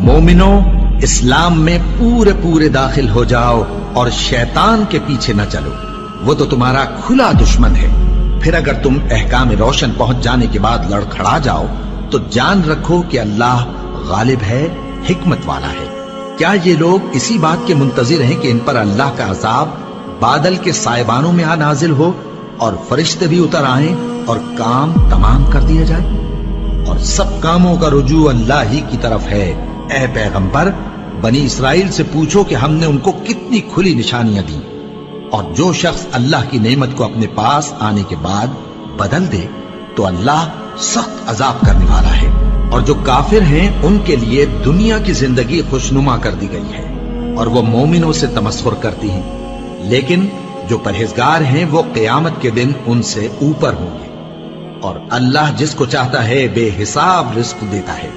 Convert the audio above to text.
मोमिनो, इस्लाम में पूरे पूरे दाखिल हो जाओ और शैतान के पीछे न चलो, वो तो तुम्हारा खुला दुश्मन है। फिर अगर तुम अहकाम रोशन पहुंच जाने के बाद लड़खड़ा जाओ तो जान रखो कि अल्लाह गालिब है, हिकमत वाला है। क्या ये लोग इसी बात के मुंतजिर हैं कि इन पर अल्लाह का अजाब बादल के सायबानों में आ नाजिल हो और फरिश्ते भी उतर आए और काम तमाम कर दिया जाए? और सब कामों का रुजू अल्लाह ही की तरफ है। ए पैगंबर, बनी इसराइल से पूछो कि हमने उनको कितनी खुली निशानियां दी। और जो शख्स अल्लाह की नेमत को अपने पास आने के बाद बदल दे तो अल्लाह सख्त अजाब करने वाला है। और जो काफिर हैं उनके लिए दुनिया की जिंदगी खुशनुमा कर दी गई है और वो मोमिनों से तमस्खुर करती हैं, लेकिन जो परहेजगार हैं वो क़यामत के दिन उनसे ऊपर होंगे। और अल्लाह जिसको चाहता है बेहिसाब रिज़्क़ देता है।